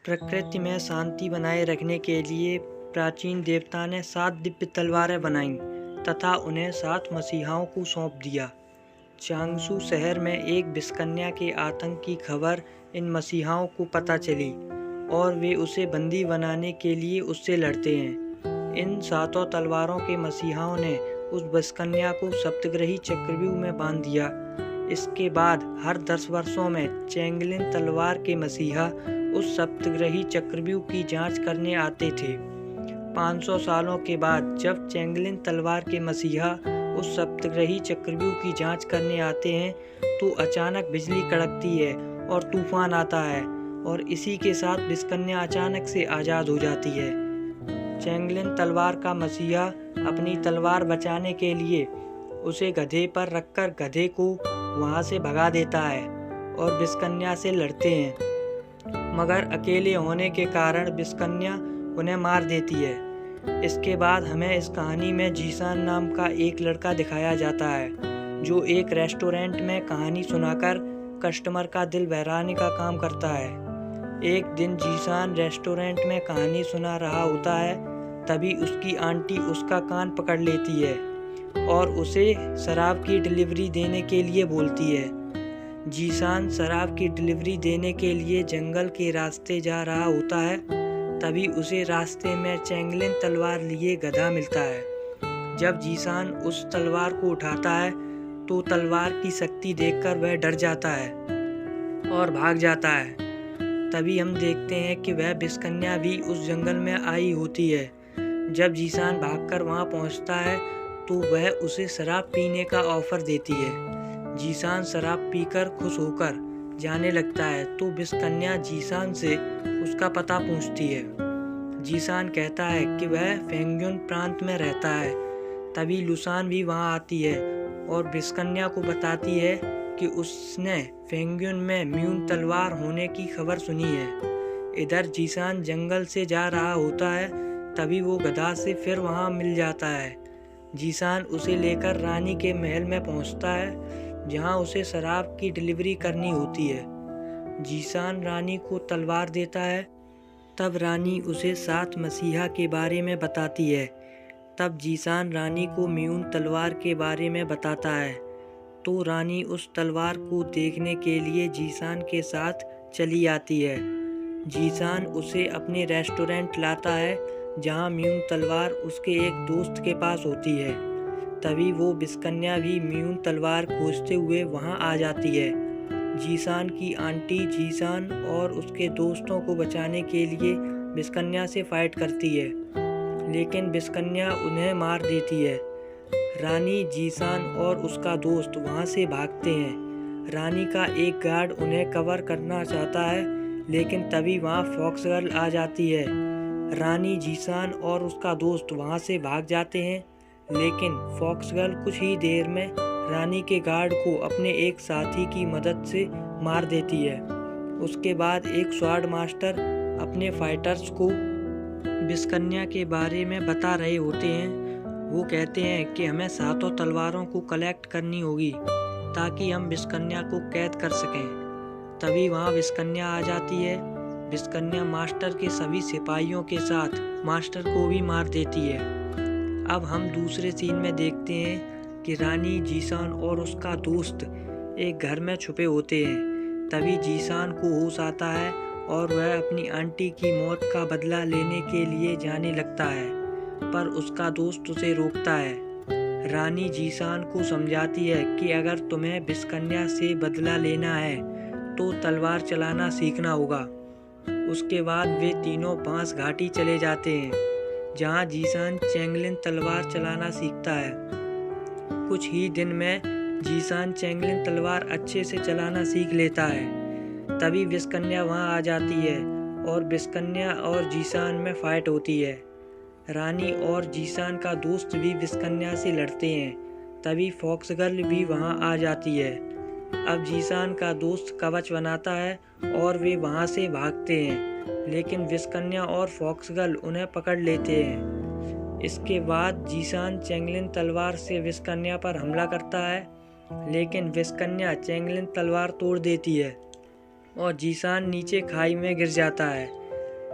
प्रकृति में शांति बनाए रखने के लिए प्राचीन देवता ने 7 दिव्य तलवारें बनाईं तथा उन्हें 7 मसीहाओं को सौंप दिया। चांगसू शहर में एक विषकन्या के आतंक की खबर इन मसीहाओं को पता चली और वे उसे बंदी बनाने के लिए उससे लड़ते हैं। इन 7 तलवारों के मसीहाओं ने उस विषकन्या को सप्तग्रही चक्रव्यूह में बांध दिया। इसके बाद हर 10 वर्षों में चैंगलिन तलवार के मसीहा उस सप्तग्रही चक्रव्यूह की जांच करने आते थे। 500 सालों के बाद जब चैंगलिन तलवार के मसीहा उस सप्तग्रही चक्रव्यूह की जांच करने आते हैं तो अचानक बिजली कड़कती है और तूफान आता है और इसी के साथ विषकन्या अचानक से आज़ाद हो जाती है। चैंगलिन तलवार का मसीहा अपनी तलवार बचाने के लिए उसे गधे पर रखकर गधे को वहां से भगा देता है और विषकन्या से लड़ते हैं, मगर अकेले होने के कारण विषकन्या उन्हें मार देती है। इसके बाद हमें इस कहानी में जीसान नाम का एक लड़का दिखाया जाता है जो एक रेस्टोरेंट में कहानी सुनाकर कस्टमर का दिल बहलाने का काम करता है। एक दिन जीसान रेस्टोरेंट में कहानी सुना रहा होता है, तभी उसकी आंटी उसका कान पकड़ लेती है और उसे शराब की डिलीवरी देने के लिए बोलती है। जीसान शराब की डिलीवरी देने के लिए जंगल के रास्ते जा रहा होता है, तभी उसे रास्ते में चैंगलिन तलवार लिए गधा मिलता है। जब जीसान उस तलवार को उठाता है तो तलवार की शक्ति देखकर वह डर जाता है और भाग जाता है। तभी हम देखते हैं कि वह विषकन्या भी उस जंगल में आई होती है। जब जीसान भागकर वहां पहुंचता है तो वह उसे शराब पीने का ऑफर देती है। जीसान शराब पीकर खुश होकर जाने लगता है तो विषकन्या जीसान से उसका पता पूछती है। जीसान कहता है कि वह फेंगयुन प्रांत में रहता है। तभी लुसान भी वहां आती है और विषकन्या को बताती है कि उसने फेंगयुन में म्यून तलवार होने की खबर सुनी है। इधर जीसान जंगल से जा रहा होता है, तभी वो गधा से फिर वहां मिल जाता है। जीसान उसे लेकर रानी के महल में पहुंचता है जहां उसे शराब की डिलीवरी करनी होती है। जीसान रानी को तलवार देता है। तब रानी उसे 7 मसीहा के बारे में बताती है। तब जीसान रानी को म्यून तलवार के बारे में बताता है तो रानी उस तलवार को देखने के लिए जीसान के साथ चली आती है। जीसान उसे अपने रेस्टोरेंट लाता है जहां म्यून तलवार उसके एक दोस्त के पास होती है। तभी वो विषकन्या भी म्यून तलवार खोजते हुए वहां आ जाती है। जीसान की आंटी जीसान और उसके दोस्तों को बचाने के लिए विषकन्या से फाइट करती है, लेकिन विषकन्या उन्हें मार देती है। रानी, जीसान और उसका दोस्त वहां से भागते हैं। रानी का एक गार्ड उन्हें कवर करना चाहता है, लेकिन तभी वहां फॉक्स गर्ल आ जाती है। रानी, जीसान और उसका दोस्त वहां से भाग जाते हैं, लेकिन फॉक्स गर्ल कुछ ही देर में रानी के गार्ड को अपने एक साथी की मदद से मार देती है। उसके बाद एक स्वॉर्ड मास्टर अपने फाइटर्स को विषकन्या के बारे में बता रहे होते हैं। वो कहते हैं कि हमें 7 तलवारों को कलेक्ट करनी होगी ताकि हम विषकन्या को कैद कर सकें। तभी वहाँ विषकन्या आ जाती है। विषकन्या मास्टर के सभी सिपाहियों के साथ मास्टर को भी मार देती है। अब हम दूसरे सीन में देखते हैं कि रानी, जीसान और उसका दोस्त एक घर में छुपे होते हैं। तभी जीसान को होश आता है और वह अपनी आंटी की मौत का बदला लेने के लिए जाने लगता है, पर उसका दोस्त उसे रोकता है। रानी जीसान को समझाती है कि अगर तुम्हें विषकन्या से बदला लेना है तो तलवार चलाना सीखना होगा। उसके बाद वे तीनों बांस घाटी चले जाते हैं जहां जीसान चैंगलिन तलवार चलाना सीखता है। कुछ ही दिन में जीसान चैंगलिन तलवार अच्छे से चलाना सीख लेता है। तभी विषकन्या वहां आ जाती है और विषकन्या और जीसान में फाइट होती है। रानी और जीसान का दोस्त भी विषकन्या से लड़ते हैं। तभी फॉक्स गर्ल भी वहां आ जाती है। अब जीसान का दोस्त कवच बनाता है और वे वहां से भागते हैं, लेकिन विषकन्या और फॉक्स गर्ल उन्हें पकड़ लेते हैं। इसके बाद जीसान चैंगलिन तलवार से विषकन्या पर हमला करता है, लेकिन विषकन्या चैंगलिन तलवार तोड़ देती है और जीसान नीचे खाई में गिर जाता है।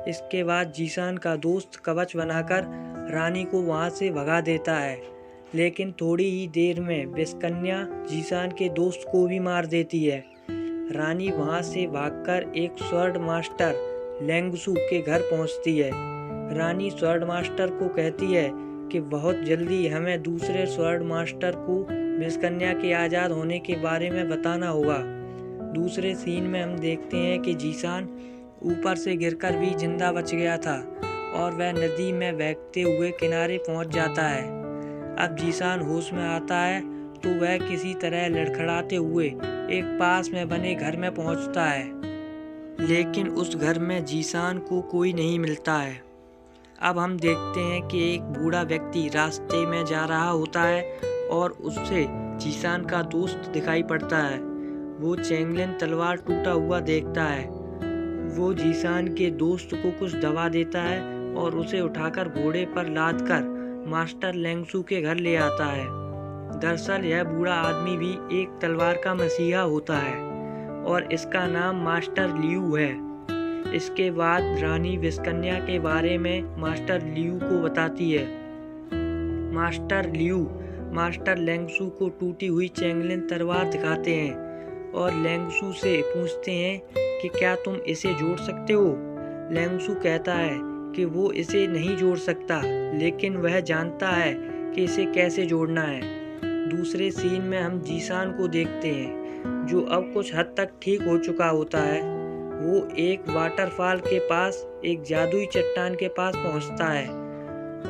इसके बाद जीसान का दोस्त कवच बनाकर रानी को वहाँ से भगा देता है, लेकिन थोड़ी ही देर में विषकन्या जीसान के दोस्त को भी मार देती है। रानी वहाँ से भागकर एक स्वर्ण मास्टर लेंगसू के घर पहुँचती है। रानी स्वर्ण मास्टर को कहती है कि बहुत जल्दी हमें दूसरे स्वर्ण मास्टर को विषकन्या के आज़ाद होने के बारे में बताना होगा। दूसरे सीन में हम देखते हैं कि जीसान ऊपर से गिरकर भी जिंदा बच गया था और वह नदी में बहते हुए किनारे पहुंच जाता है। अब जीसान होश में आता है तो वह किसी तरह लड़खड़ाते हुए एक पास में बने घर में पहुंचता है, लेकिन उस घर में जीसान को कोई नहीं मिलता है। अब हम देखते हैं कि एक बूढ़ा व्यक्ति रास्ते में जा रहा होता है और उससे जीसान का दोस्त दिखाई पड़ता है। वो चेंगलिन तलवार टूटा हुआ देखता है। वो जीसान के दोस्त को कुछ दवा देता है और उसे उठाकर घोड़े पर लादकर मास्टर लेंगसू के घर ले आता है। दरअसल यह बूढ़ा आदमी भी एक तलवार का मसीहा होता है और इसका नाम मास्टर लियू है। इसके बाद रानी विषकन्या के बारे में मास्टर लियू को बताती है। मास्टर लियू मास्टर लेंगसू को टूटी हुई चेंगलिन तलवार दिखाते हैं और लेंगसू से पूछते हैं कि क्या तुम इसे जोड़ सकते हो। लेंगसू कहता है कि वो इसे नहीं जोड़ सकता, लेकिन वह जानता है कि इसे कैसे जोड़ना है। दूसरे सीन में हम जीसान को देखते हैं जो अब कुछ हद तक ठीक हो चुका होता है। वो एक वाटरफॉल के पास एक जादुई चट्टान के पास पहुंचता है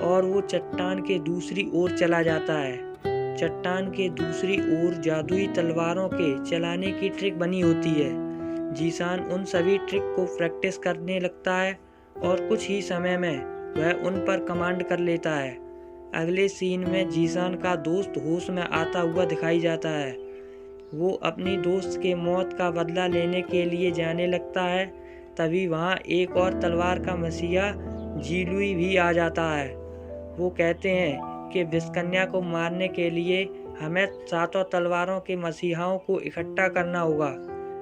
और वो चट्टान के दूसरी ओर चला जाता है। चट्टान के दूसरी ओर जादुई तलवारों के चलाने की ट्रिक बनी होती है। जीसान उन सभी ट्रिक को प्रैक्टिस करने लगता है और कुछ ही समय में वह उन पर कमांड कर लेता है। अगले सीन में जीसान का दोस्त होश में आता हुआ दिखाई जाता है। वो अपनी दोस्त के मौत का बदला लेने के लिए जाने लगता है। तभी वहाँ एक और तलवार का मसीहा जीलुई भी आ जाता है। वो कहते हैं कि विषकन्या को मारने के लिए हमें 7 तलवारों के मसीहाओं को इकट्ठा करना होगा।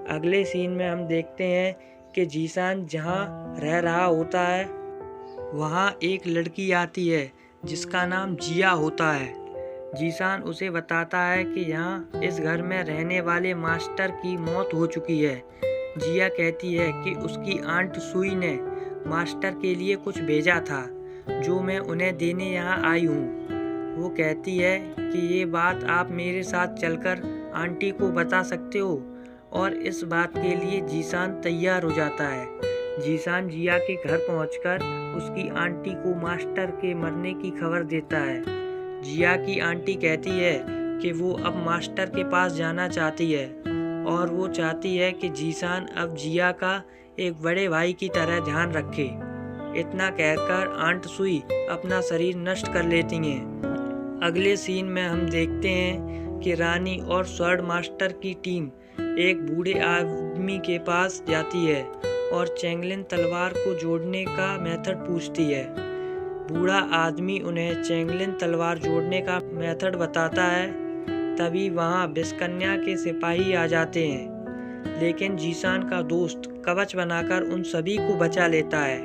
अगले सीन में हम देखते हैं कि जीसान जहाँ रह रहा होता है वहाँ एक लड़की आती है जिसका नाम जिया होता है। जीसान उसे बताता है कि यहाँ इस घर में रहने वाले मास्टर की मौत हो चुकी है। जिया कहती है कि उसकी आंट सुई ने मास्टर के लिए कुछ भेजा था जो मैं उन्हें देने यहाँ आई हूँ। वो कहती है कि ये बात आप मेरे साथ चलकर आंटी को बता सकते हो, और इस बात के लिए जीसान तैयार हो जाता है। जीसान जिया के घर पहुंचकर उसकी आंटी को मास्टर के मरने की खबर देता है। जिया की आंटी कहती है कि वो अब मास्टर के पास जाना चाहती है और वो चाहती है कि जीसान अब जिया का एक बड़े भाई की तरह ध्यान रखे। इतना कहकर आंट सुई अपना शरीर नष्ट कर लेती हैं। अगले सीन में हम देखते हैं कि रानी और स्वर्ण मास्टर की टीम एक बूढ़े आदमी के पास जाती है और चेंगलिन तलवार को जोड़ने का मेथड पूछती है। बूढ़ा आदमी उन्हें चेंगलिन तलवार जोड़ने का मेथड बताता है। तभी वहाँ विषकन्या के सिपाही आ जाते हैं, लेकिन जीसान का दोस्त कवच बनाकर उन सभी को बचा लेता है।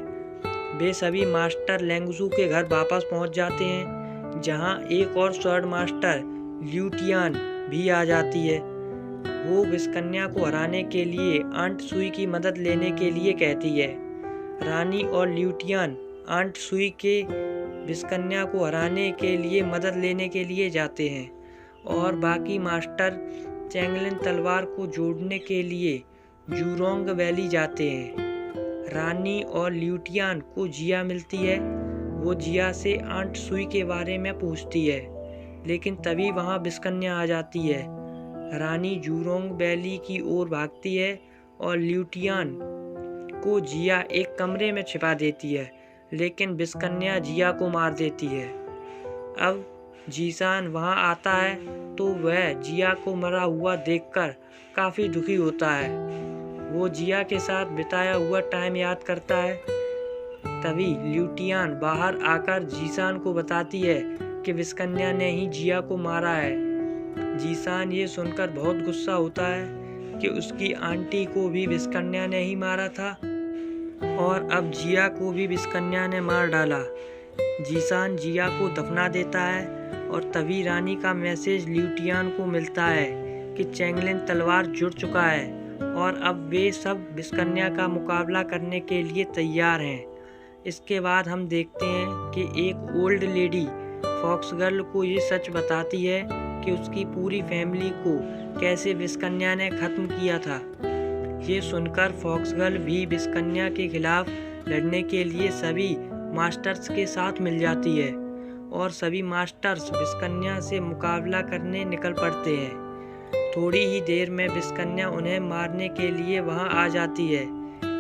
वे सभी मास्टर लेंगसू के घर वापस पहुँच जाते हैं, जहाँ एक और स्वर्ण मास्टर ल्यूटियान भी आ जाती है। वो विषकन्या को हराने के लिए आंट सुई की मदद लेने के लिए कहती है। रानी और ल्यूटियान आंट सुई के विषकन्या को हराने के लिए मदद लेने के लिए जाते हैं और बाकी मास्टर चेंगलिन तलवार को जोड़ने के लिए जूरोंग वैली जाते हैं। रानी और ल्यूटियान को जिया मिलती है। वो जिया से आंट सुई के बारे में पूछती है, लेकिन तभी वहाँ विषकन्या आ जाती है। रानी जूरोंग वैली की ओर भागती है और ल्यूटियान को जिया एक कमरे में छिपा देती है, लेकिन विषकन्या जिया को मार देती है। अब जीसान वहाँ आता है तो वह जिया को मरा हुआ देखकर काफ़ी दुखी होता है। वो जिया के साथ बिताया हुआ टाइम याद करता है। तभी ल्यूटियान बाहर आकर जीसान को बताती है कि विषकन्या ने ही जिया को मारा है। जीसान ये सुनकर बहुत गुस्सा होता है कि उसकी आंटी को भी विषकन्या ने ही मारा था। और अब जिया को भी विस्कन्या ने मार डाला। जीसान जिया को दफना देता है और तभी रानी का मैसेज ल्यूटियन को मिलता है कि चैंगलिन तलवार जुड़ चुका है और अब वे सब विस्कन्या का मुकाबला करने के लिए तैयार हैं। इसके बाद हम देखते हैं कि एक ओल्ड लेडी फॉक्स गर्ल को ये सच बताती है कि उसकी पूरी फैमिली को कैसे विस्कन्या ने ख़त्म किया था। ये सुनकर फॉक्स गर्ल भी विस्कन्या के खिलाफ लड़ने के लिए सभी मास्टर्स के साथ मिल जाती है और सभी मास्टर्स विस्कन्या से मुकाबला करने निकल पड़ते हैं। थोड़ी ही देर में विस्कन्या उन्हें मारने के लिए वहां आ जाती है।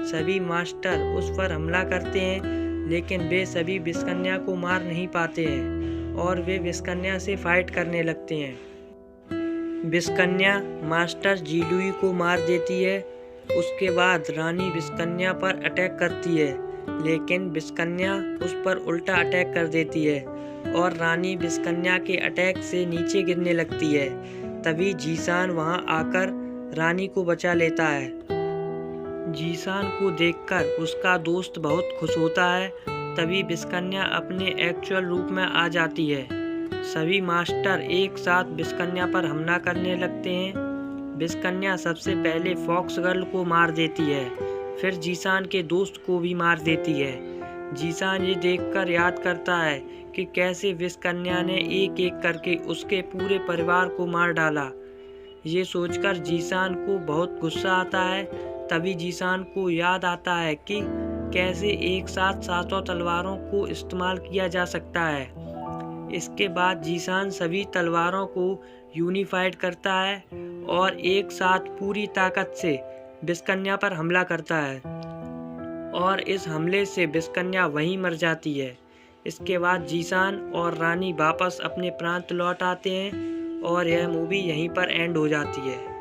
सभी मास्टर उस पर हमला करते हैं, लेकिन वे सभी विस्कन्या को मार नहीं पाते हैं और वे विस्कन्या से फाइट करने लगते हैं। विस्कन्या मास्टर जीलुई को मार देती है। उसके बाद रानी विस्कन्या पर अटैक करती है, लेकिन विस्कन्या उस पर उल्टा अटैक कर देती है और रानी विस्कन्या के अटैक से नीचे गिरने लगती है। तभी जीसान वहां आकर रानी को बचा लेता है। जीसान को देखकर उसका दोस्त बहुत खुश होता है। तभी विस्कन्या अपने एक्चुअल रूप में आ जाती है। सभी मास्टर एक साथ विस्कन्या पर हमला करने लगते हैं। विस्कन्या सबसे पहले फॉक्स गर्ल को मार देती है, फिर जीसान के दोस्त को भी मार देती है। जीसान ये देखकर याद करता है कि कैसे विस्कन्या ने एक एक करके उसके पूरे परिवार को मार डाला। ये सोचकर जीसान को बहुत गुस्सा आता है। तभी जीसान को याद आता है कि कैसे एक साथ सातों तलवारों को इस्तेमाल किया जा सकता है। इसके बाद जीसान सभी तलवारों को यूनिफाइड करता है और एक साथ पूरी ताकत से विस्कन्या पर हमला करता है और इस हमले से विस्कन्या वहीं मर जाती है। इसके बाद जीसान और रानी वापस अपने प्रांत लौट आते हैं और यह मूवी यहीं पर एंड हो जाती है।